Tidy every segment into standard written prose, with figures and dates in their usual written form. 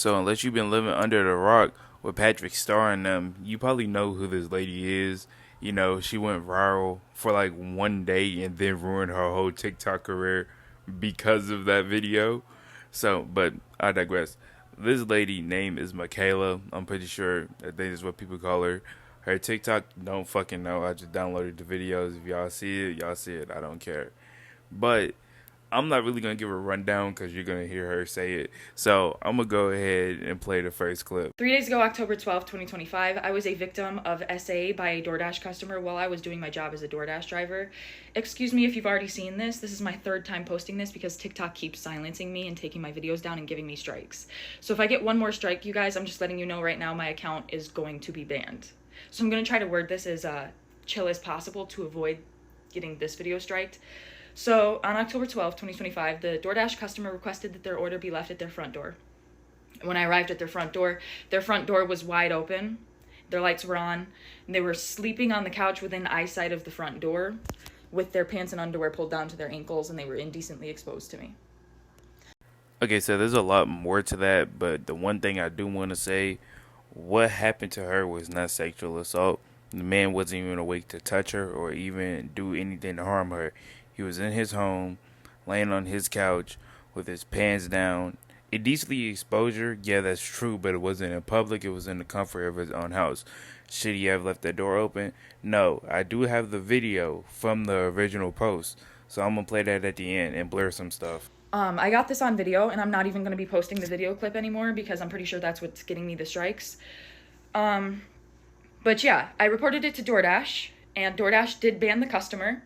So unless you've been living under the rock with Patrick Star in them, you probably know who this lady is. You know, she went viral for like one day and then ruined her whole TikTok career because of that video. So, but I digress. This lady name is Michaela. I'm pretty sure that is what people call her. Her TikTok, don't fucking know. I just downloaded the videos. If y'all see it, y'all see it. I don't care. But I'm not really going to give a rundown because you're going to hear her say it. So I'm going to go ahead and play the first clip. 3 days ago, October 12th, 2025, I was a victim of SA by a DoorDash customer while I was doing my job as a DoorDash driver. Excuse me if you've already seen this. This is my third time posting this because TikTok keeps silencing me and taking my videos down and giving me strikes. So if I get one more strike, you guys, I'm just letting you know right now my account is going to be banned. So I'm going to try to word this as chill as possible to avoid getting this video striked. So on October 12th, 2025, the DoorDash customer requested that their order be left at their front door. When I arrived at their front door was wide open, their lights were on, and they were sleeping on the couch within eyesight of the front door with their pants and underwear pulled down to their ankles, and they were indecently exposed to me. Okay, so there's a lot more to that, but the one thing I do want to say, what happened to her was not sexual assault. The man wasn't even awake to touch her or even do anything to harm her. He was in his home, laying on his couch with his pants down. Indecently exposure, yeah, that's true, but it wasn't in public. It was in the comfort of his own house. Should he have left the door open? No. I do have the video from the original post, so I'm going to play that at the end and blur some stuff. I got this on video, and I'm not even going to be posting the video clip anymore because I'm pretty sure that's what's getting me the strikes. But yeah, I reported it to DoorDash, and DoorDash did ban the customer.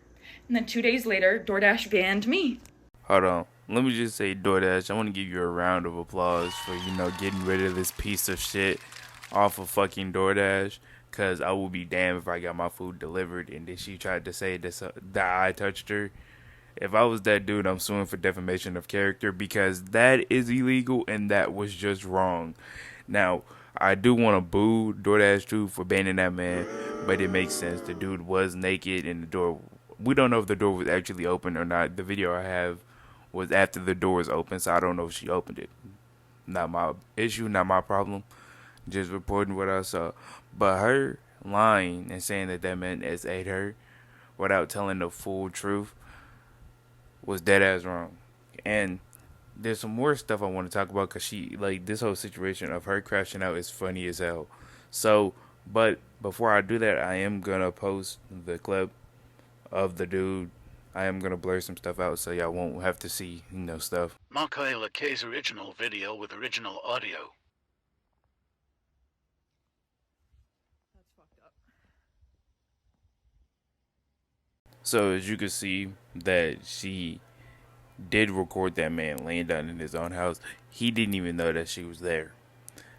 And then 2 days later, DoorDash banned me. Hold on. Let me just say, DoorDash, I want to give you a round of applause for, getting rid of this piece of shit off of fucking DoorDash. Because I will be damned if I got my food delivered and then she tried to say that I touched her. If I was that dude, I'm suing for defamation of character because that is illegal and that was just wrong. Now, I do want to boo DoorDash too for banning that man, but it makes sense. The dude was naked and the door... We don't know if the door was actually open or not. The video I have was after the door was open, so I don't know if she opened it. Not my issue, not my problem. Just reporting what I saw. But her lying and saying that man SA'd her without telling the full truth was dead ass wrong. And there's some more stuff I want to talk about because this whole situation of her crashing out is funny as hell. So, but before I do that, I am going to post the clip of the dude. I am going to blur some stuff out so y'all won't have to see, stuff. Michaela K's original video with original audio. That's fucked up. So as you can see that she did record that man laying down in his own house. He didn't even know that she was there.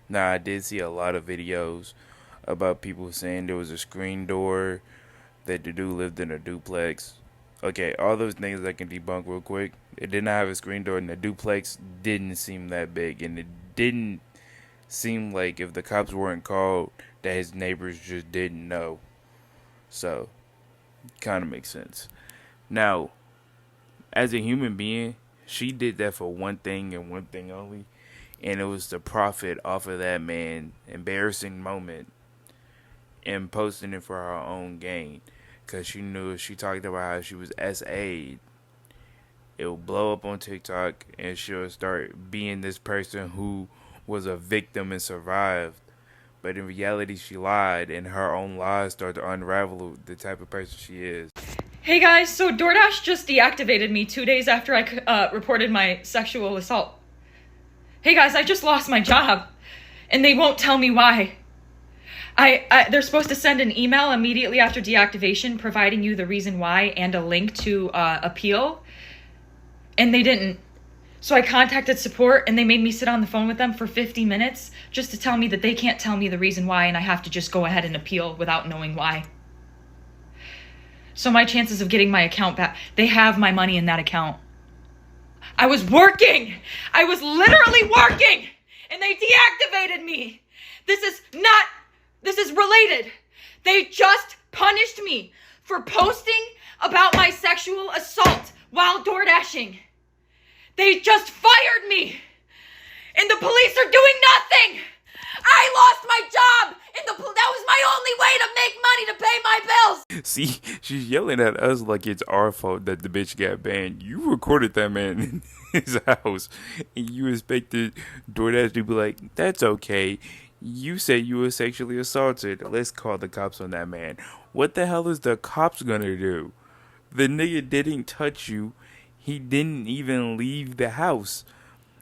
Now I did see a lot of videos about people saying there was a screen door, that the dude lived in a duplex. Okay, all those things I can debunk real quick. It did not have a screen door, and the duplex didn't seem that big, and it didn't seem like if the cops weren't called that his neighbors just didn't know. So, kind of makes sense. Now, as a human being, she did that for one thing and one thing only, and it was to profit off of that man embarrassing moment and posting it for her own gain. Because she knew if she talked about how she was SA'd, it will blow up on TikTok and she'll start being this person who was a victim and survived. But in reality, she lied, and her own lies started to unravel the type of person she is. Hey guys, so DoorDash just deactivated me 2 days after I reported my sexual assault. Hey guys, I just lost my job, and they won't tell me why. They're supposed to send an email immediately after deactivation providing you the reason why and a link to appeal, and they didn't. So I contacted support, and they made me sit on the phone with them for 50 minutes just to tell me that they can't tell me the reason why, and I have to just go ahead and appeal without knowing why. So my chances of getting my account back, they have my money in that account. I was working! I was literally working! And they deactivated me! This is related. They just punished me for posting about my sexual assault while door dashing. They just fired me. And the police are doing nothing! I lost my job! And that was my only way to make money to pay my bills! See, she's yelling at us like it's our fault that the bitch got banned. You recorded that man in his house, and you expected DoorDash to be like, that's okay. You said you were sexually assaulted. Let's call the cops on that man. What the hell is the cops gonna do? The nigga didn't touch you. He didn't even leave the house.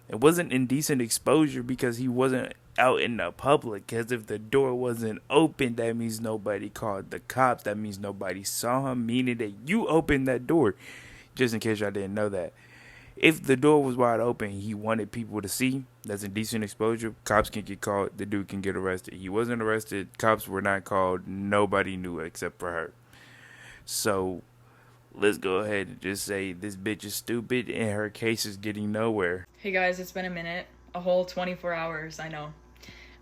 It wasn't indecent exposure because he wasn't out in the public. Because if the door wasn't open, that means nobody called the cops. That means nobody saw him, meaning that you opened that door. Just in case y'all didn't know that. If the door was wide open, he wanted people to see. That's indecent exposure. Cops can get called. The dude can get arrested. He wasn't arrested. Cops were not called. Nobody knew except for her. So let's go ahead and just say this bitch is stupid and her case is getting nowhere. Hey guys, it's been a minute. A whole 24 hours, I know.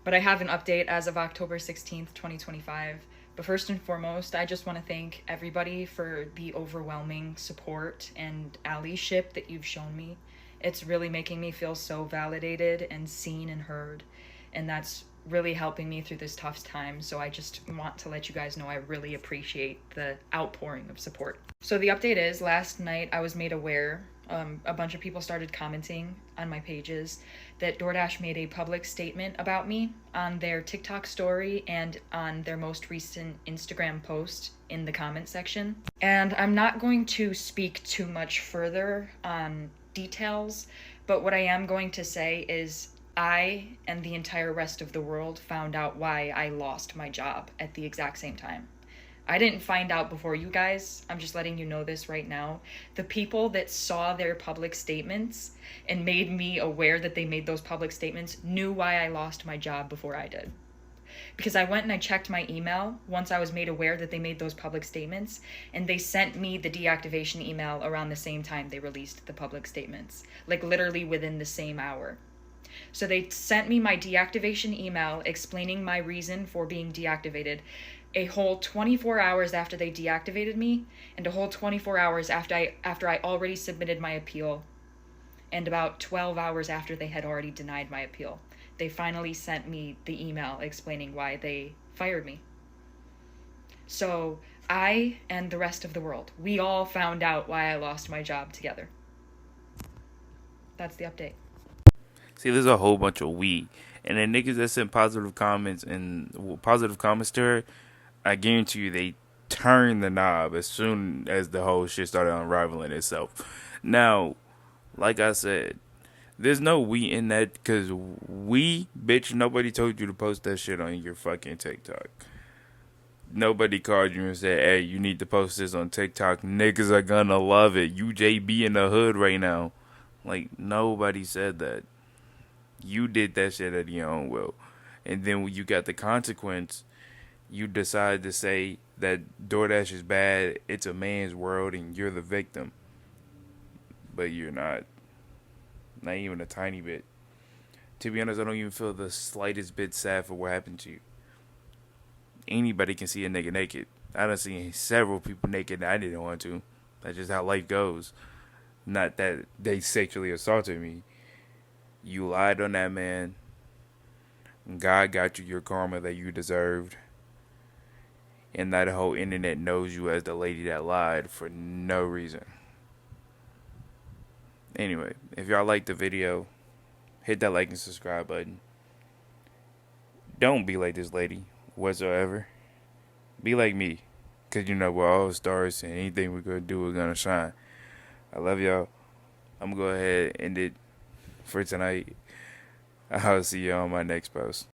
But I have an update as of October 16th, 2025. But first and foremost, I just want to thank everybody for the overwhelming support and allyship that you've shown me. It's really making me feel so validated and seen and heard. And that's really helping me through this tough time. So I just want to let you guys know I really appreciate the outpouring of support. So the update is, last night I was made aware, a bunch of people started commenting on my pages that DoorDash made a public statement about me on their TikTok story and on their most recent Instagram post in the comment section. And I'm not going to speak too much further on details, but what I am going to say is I and the entire rest of the world found out why I lost my job at the exact same time. I didn't find out before you guys. I'm just letting you know this right now. The people that saw their public statements and made me aware that they made those public statements knew why I lost my job before I did. Because I went and I checked my email once I was made aware that they made those public statements, and they sent me the deactivation email around the same time they released the public statements, like literally within the same hour. So they sent me my deactivation email explaining my reason for being deactivated a whole 24 hours after they deactivated me, and a whole 24 hours after I already submitted my appeal, and about 12 hours after they had already denied my appeal. They finally sent me the email explaining why they fired me. So I and the rest of the world, we all found out why I lost my job together. That's the update. See, there's a whole bunch of we. And the niggas that sent positive comments to her, I guarantee you they turned the knob as soon as the whole shit started unraveling itself. Now, like I said, there's no we in that, because bitch, nobody told you to post that shit on your fucking TikTok. Nobody called you and said, hey, you need to post this on TikTok. Niggas are gonna love it. You JB in the hood right now. Like, nobody said that. You did that shit at your own will. And then when you got the consequence, you decide to say that DoorDash is bad, it's a man's world, and you're the victim. But you're not. Not even a tiny bit. To be honest, I don't even feel the slightest bit sad for what happened to you. Anybody can see a nigga naked. I done seen several people naked that I didn't want to. That's just how life goes. Not that they sexually assaulted me. You lied on that man. God got you your karma that you deserved. And that whole internet knows you as the lady that lied for no reason. Anyway, if y'all liked the video, hit that like and subscribe button. Don't be like this lady whatsoever. Be like me. Because, you know, we're all stars, and anything we're going to do, we're going to shine. I love y'all. I'm going to go ahead and end it for tonight. I'll see you on my next post.